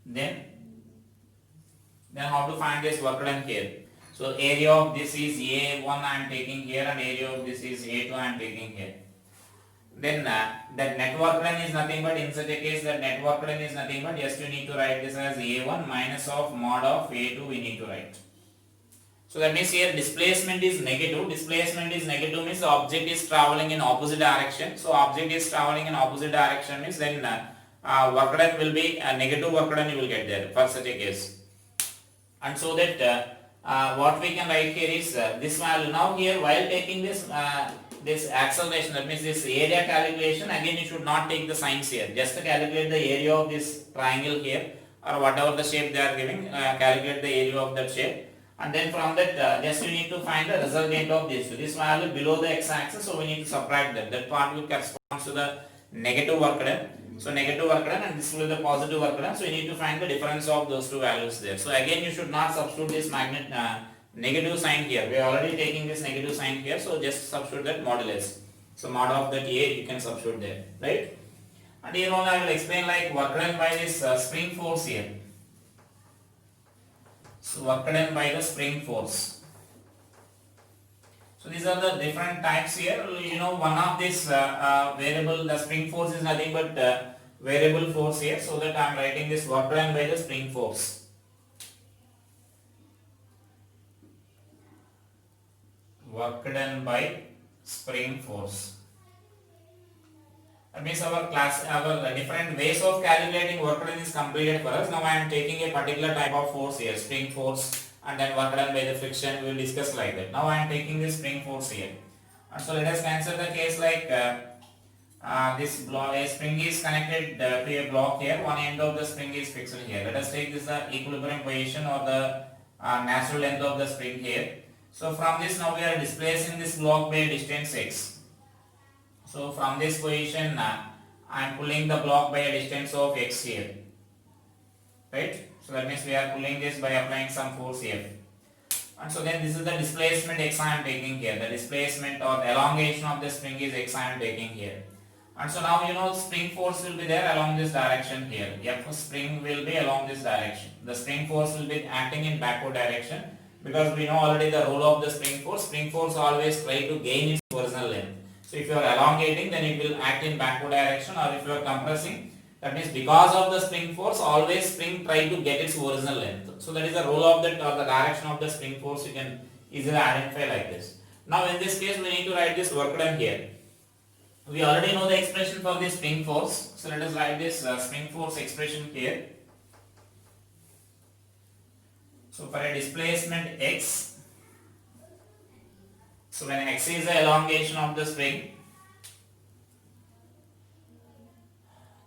A: Then how to find this work done here? So area of this is A1 I am taking here and area of this is A2 I am taking here. Then that net work done is nothing but in such a case that net work done is nothing but just you need to write this as A1 minus of mod of A2 we need to write. So that means here displacement is negative. Displacement is negative means the object is traveling in opposite direction. So object is traveling in opposite direction means then work done will be negative work done you will get there for such a case. And so that what we can write here is this value. Now here while taking this this acceleration, that means this area calculation, again you should not take the signs here, just to calculate the area of this triangle here or whatever the shape they are giving, calculate the area of that shape, and then from that just we need to find the resultant of this. So this value below the x-axis, so we need to subtract that part will correspond to the negative work done. So negative work done and this will be the positive work done. So you need to find the difference of those two values there. So again you should not substitute this negative sign here. We are already taking this negative sign here. So just substitute that modulus. So mod of that A you can substitute there, right? And here on I will explain like work done by this spring force here. So work done by the spring force. So these are the different types here. You know, one of this variable, the spring force is nothing but variable force here. So that I am writing this work done by the spring force. Work done by spring force. That means our different ways of calculating work done is completed for us. Now I am taking a particular type of force here, spring force, and then work done by the friction. We will discuss like that. Now I am taking this spring force here. And so let us consider the case like this block, a spring is connected to a block here. One end of the spring is fixed here. Let us take this equilibrium position or the natural length of the spring here. So from this now we are displacing this block by a distance x. So from this position I am pulling the block by a distance of x here, right? So that means we are pulling this by applying some force F. And so then this is the displacement x I am taking here. The displacement or the elongation of the spring is x I am taking here. And so now you know spring force will be there along this direction here. F spring will be along this direction. The spring force will be acting in backward direction because we know already the role of the spring force. Spring force always try to gain its original length. So if you are elongating, then it will act in backward direction, or if you are compressing, that means because of the spring force, always spring try to get its original length. So that is the role of that or the direction of the spring force. You can easily identify like this. Now in this case, we need to write this work done here. We already know the expression for this spring force. So let us write this spring force expression here. So for a displacement x, so when x is the elongation of the spring,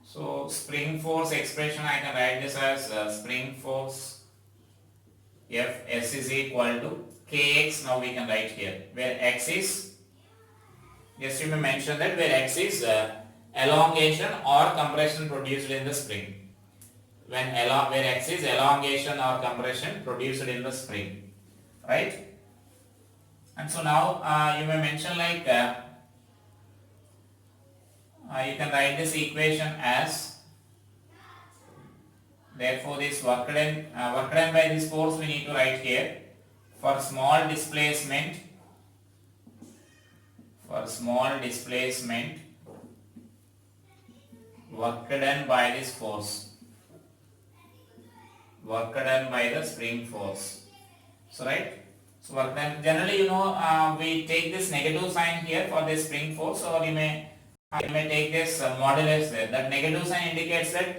A: so spring force expression I can write this as spring force F S is equal to kx. Now we can write here where x is, just you may mention that where x is elongation or compression produced in the spring. Where x is elongation or compression produced in the spring, right? And so now you may mention like you can write this equation as, therefore this work done by this force we need to write here for small displacement work done by this force, work done by the spring force. So right. So work done, generally you know we take this negative sign here for this spring force, or you may take this modulus there. That negative sign indicates that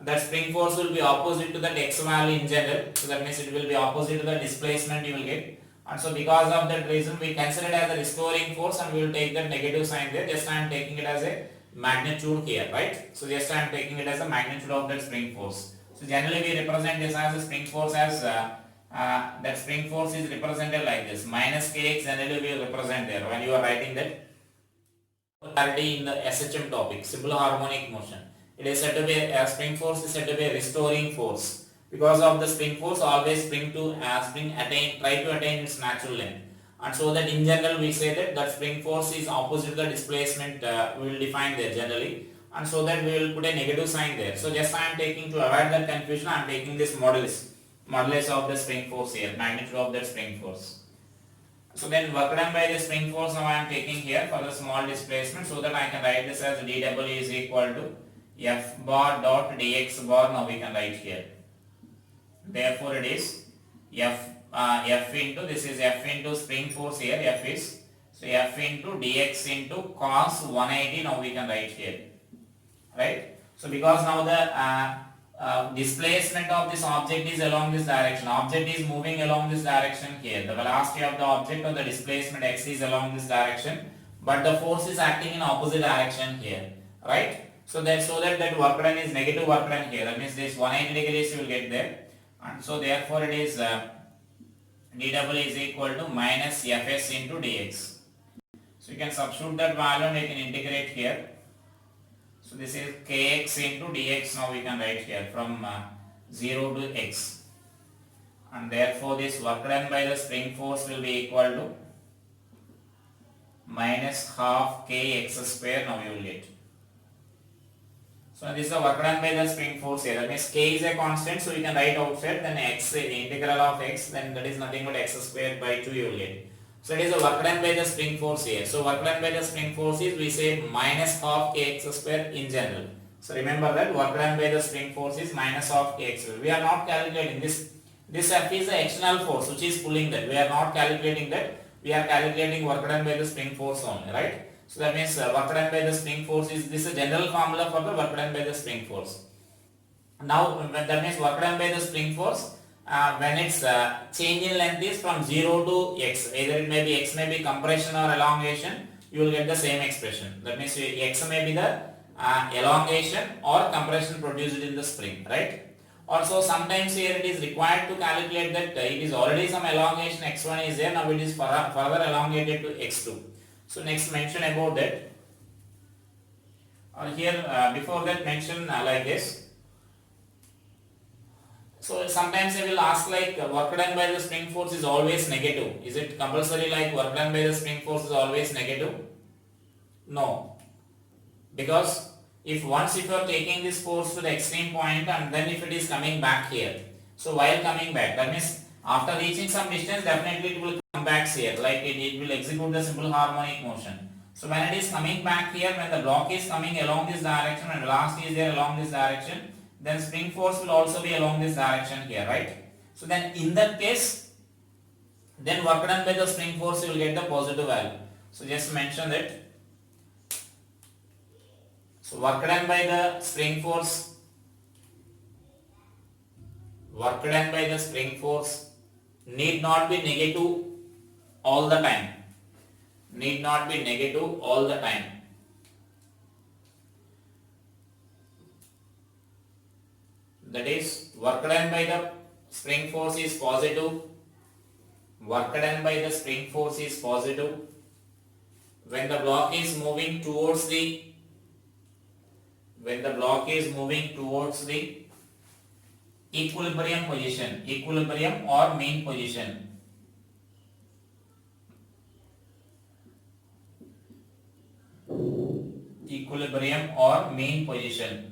A: that spring force will be opposite to that x value in general. So that means it will be opposite to the displacement you will get. And so because of that reason we consider it as a restoring force and we will take that negative sign there. Just I am taking it as a magnitude here, right? So just I am taking it as a magnitude of that spring force. So generally we represent this as a spring force as that spring force is represented like this. Minus kx generally we will represent there when you are writing that clarity in the SHM topic, simple harmonic motion. It is said to be a spring force is said to be a restoring force. Because of the spring force, always spring try to attain its natural length. And so that in general we say that spring force is opposite to the displacement we will define there generally. And so that we will put a negative sign there. So just I am taking, to avoid that confusion, I am taking this modulus of the spring force here, magnitude of that spring force. So then work done by the spring force now I am taking here for the small displacement, so that I can write this as dW is equal to F bar dot dx bar. Now we can write here. Therefore it is F into, this is F into spring force here, F is, so F into dx into cos 180. Now we can write here, right? So because now the displacement of this object is along this direction. Object is moving along this direction here. The velocity of the object or the displacement x is along this direction, but the force is acting in opposite direction here, right? So that work done is negative work done here. That means this 180 degrees you will get there, and so therefore it is dW is equal to minus Fs into dx. So you can substitute that value and you can integrate here. So this is kx into dx. Now we can write here from 0 to x, and therefore this work done by the spring force will be equal to minus half kx square. Now you will get. So this is the work done by the spring force here. That means k is a constant, so we can write outside, then x, the integral of x, then that is nothing but x squared by 2 you will get. So it is the work done by the spring force here. So work done by the spring force is, we say, minus half kx square in general. So remember that work done by the spring force is minus half kx square. We are not calculating this. This F is the external force which is pulling that. We are not calculating that. We are calculating work done by the spring force only, right? So that means work done by the spring force is, this is a general formula for the work done by the spring force. Now that means work done by the spring force, when its change in length is from 0 to x, either it may be x may be compression or elongation, you will get the same expression. That means x may be the elongation or compression produced in the spring, right? Also sometimes here it is required to calculate that it is already some elongation x1 is there, now it is further elongated to x2. So next mention about that, or here before that mention like this. So sometimes I will ask like work done by the spring force is always negative. Is it compulsory like work done by the spring force is always negative? No. Because if you are taking this force to the extreme point and then if it is coming back here. So while coming back, that means after reaching some distance definitely it will come back here, like it will execute the simple harmonic motion. So when it is coming back here, when the block is coming along this direction and velocity is there along this direction, then spring force will also be along this direction here, right? So then in that case, then work done by the spring force you will get the positive value. So just mention that. So work done by the spring force, need not be negative all the time. Need not be negative all the time. That is, work done by the spring force is positive. Work done by the spring force is positive when the block is moving towards the equilibrium position, equilibrium or mean position. Equilibrium or mean position.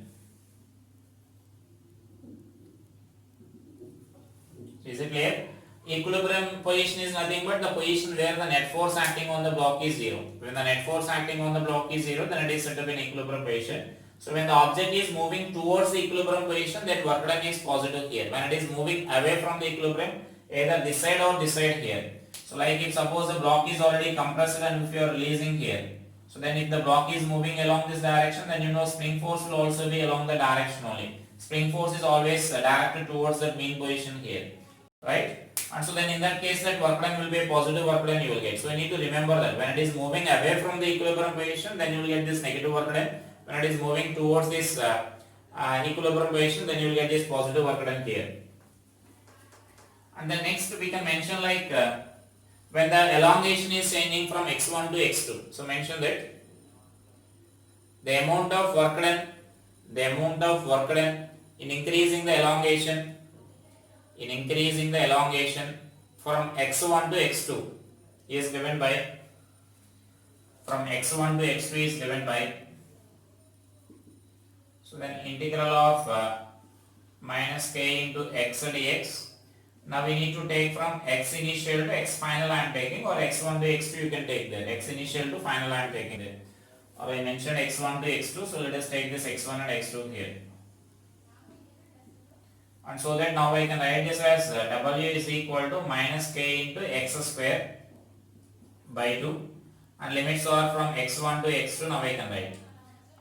A: Is it clear? Equilibrium position is nothing but the position where the net force acting on the block is 0. When the net force acting on the block is 0, then it is set to be an equilibrium position. So when the object is moving towards the equilibrium position, that work done is positive here. When it is moving away from the equilibrium, either this side or this side here. So like if suppose the block is already compressed and if you are releasing here, so then if the block is moving along this direction, then you know spring force will also be along the direction only. Spring force is always directed towards the mean position here, right? And so then in that case that work done will be a positive work done you will get. So you need to remember that when it is moving away from the equilibrium position, then you will get this negative work done. When it is moving towards this equilibrium position, then you will get this positive work done here. And then next we can mention like when the elongation is changing from x1 to x2. So mention that the amount of work done in increasing the elongation from x1 to x2 is given by, so then integral of minus k into x dx. Now we need to take from x initial to x final I am taking, or x1 to x2 you can take there. X initial to final I am taking there. Or I mentioned x1 to x2, so let us take this x1 and x2 here. And so that now I can write this as w is equal to minus k into x square by 2, and limits are from x1 to x2. Now I can write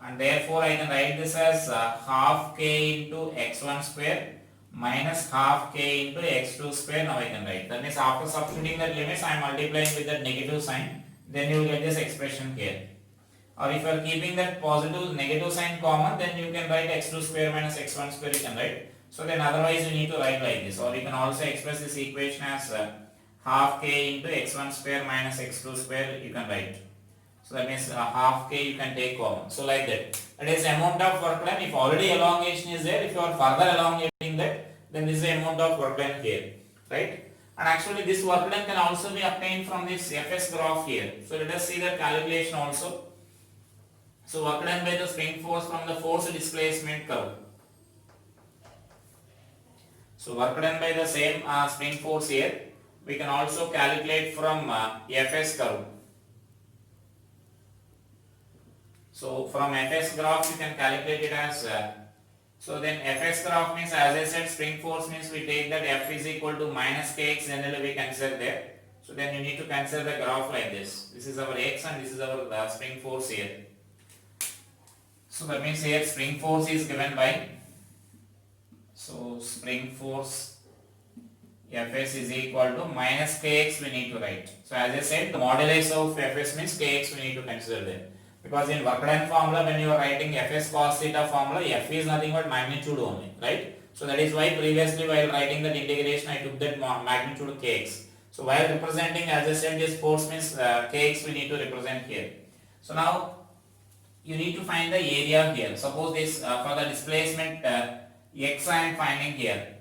A: and therefore I can write this as half k into x1 square minus half k into x2 square. Now I can write. That means after substituting that limits, I am multiplying with that negative sign. Then you will get this expression here. Or if you are keeping that positive negative sign common, then you can write x2 square minus x1 square you can write. So then otherwise you need to write like this. Or you can also express this equation as half k into x1 square minus x2 square you can write. So that means half k you can take common. So like that. That is amount of work done. If already elongation is there, if you are further elongating that, then this is the amount of work done here, right? And actually this work done can also be obtained from this Fs graph here. So let us see the calculation also. So work done by the spring force from the force displacement curve. So work done by the same spring force here, we can also calculate from Fs curve. So from Fs graph you can calculate it as so then Fs graph means, as I said, spring force means we take that F is equal to minus kx, generally we consider there. So then you need to consider the graph like this. This is our x and this is our spring force here. So that means here spring force is given by, so spring force Fs is equal to minus kx we need to write. So as I said, the modulus of Fs means kx we need to consider there. Because in work done formula, when you are writing Fs cos theta formula, F is nothing but magnitude only, right? So that is why previously while writing that integration, I took that magnitude kx. So while representing, as I said, this force means kx we need to represent here. So now you need to find the area here. Suppose this for the displacement x I am finding here.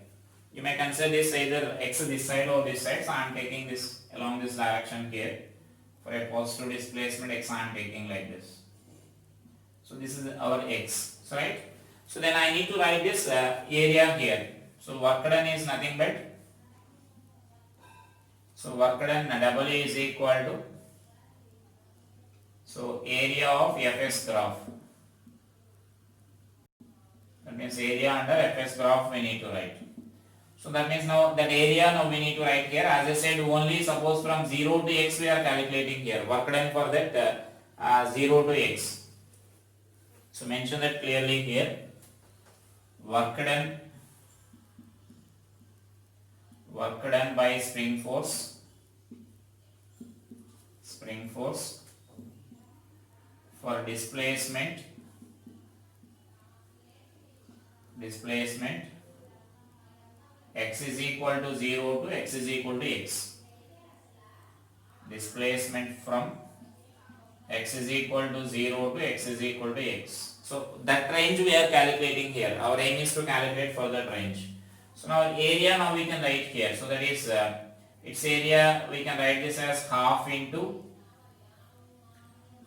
A: You may consider this either x this side or this side. So I am taking this along this direction here. For a positive displacement x I am taking like this. So this is our x, right? So then I need to write this area here. So work done is nothing but, so work done W is equal to, so area of Fs graph. That means area under Fs graph we need to write. So that means now that area now we need to write here. As I said, only suppose from 0 to x we are calculating here. Work done for that 0 to x. So mention that clearly here. Work done by spring force. Spring force for displacement x is equal to 0 to x is equal to x. Displacement from x is equal to 0 to x is equal to x. So that range we are calculating here. Our aim is to calculate for that range. So now area now we can write here. So that is its area we can write this as half into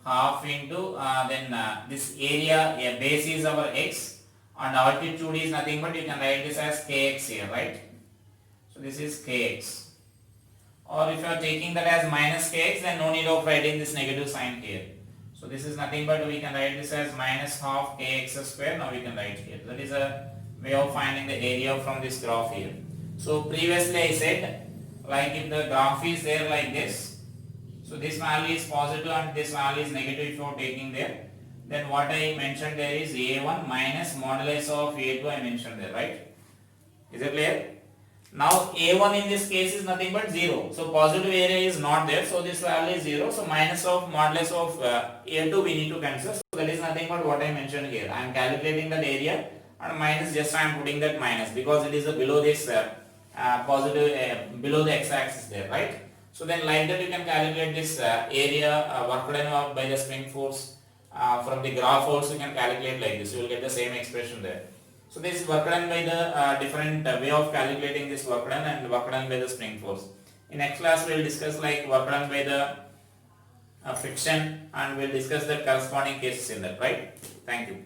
A: then this area base is our x. And altitude is nothing but you can write this as kx here, right? So this is kx. Or if you are taking that as minus kx, then no need of writing this negative sign here. So this is nothing but we can write this as minus half kx square. Now we can write here. That is a way of finding the area from this graph here. So previously I said, like if the graph is there like this, so this value is positive and this value is negative if you are taking there. Then what I mentioned there is A1 minus modulus of A2 I mentioned there, right? Is it clear? Now A1 in this case is nothing but 0. So positive area is not there. So this value is 0. So minus of modulus of A2 we need to consider. So that is nothing but what I mentioned here. I am calculating that area and minus, just I am putting that minus because it is below this positive, below the x-axis there, right? So then like that you can calculate this area work done by the spring force. From the graph also you can calculate like this, you will get the same expression there. So this is work done by the different way of calculating this work done and work done by the spring force. In next class we will discuss like work done by the friction and we will discuss the corresponding cases in that, right? Thank you.